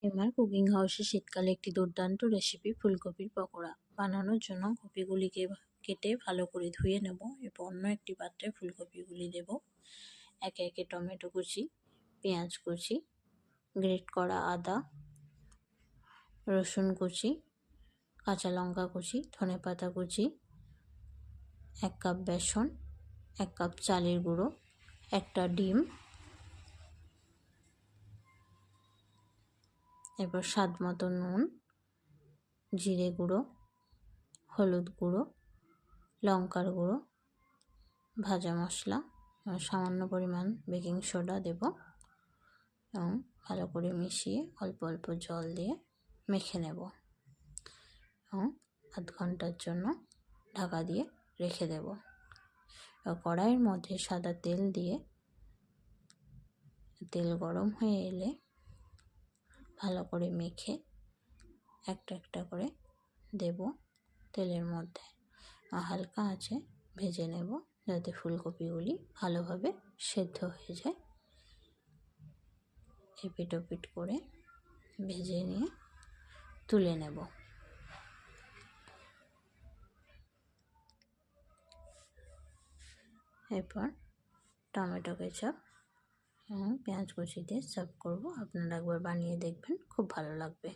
এবার কুকিং হাউসে শীতকালে একটি দুর্দান্ত রেসিপি ফুলকপির পকোড়া বানানোর জন্য কপিগুলিকে কেটে ভালো করে ধুয়ে নেব। এরপর অন্য একটি পাত্রে ফুলকপিগুলি দেব। একে একে টমেটো কুচি, পেঁয়াজ কুচি, গ্রেট করা আদা, রসুন কুচি, কাঁচা লঙ্কা কুচি, ধনেপাতা কুচি, 1 কাপ বেসন, 1 কাপ চালের গুঁড়ো, একটা ডিম, এরপর স্বাদ মতো নুন, জিরে গুঁড়ো, হলুদ গুঁড়ো, লঙ্কার গুঁড়ো, ভাজা মশলা, সামান্য পরিমাণ বেকিং সোডা দেব এবং ভালো করে মিশিয়ে অল্প অল্প জল দিয়ে মেখে নেব এবং আধ ঘন্টার জন্য ঢাকা দিয়ে রেখে দেব। কড়াইয়ের মধ্যে সাদা তেল দিয়ে তেল গরম হয়ে এলে ভালো করে মেখে একটা একটা করে দেব তেলের মধ্যে। হালকা আঁচে ভেজে নেব যাতে ফুলকপিগুলি ভালোভাবে সেদ্ধ হয়ে যায়। এপিট ওপিট করে ভেজে নিয়ে তুলে নেব। এরপর টমেটো কেচাপ এবং পেঁয়াজ কুচি দিয়ে সার্ভ করব। আপনারা একবার বানিয়ে দেখবেন, খুব ভালো লাগবে।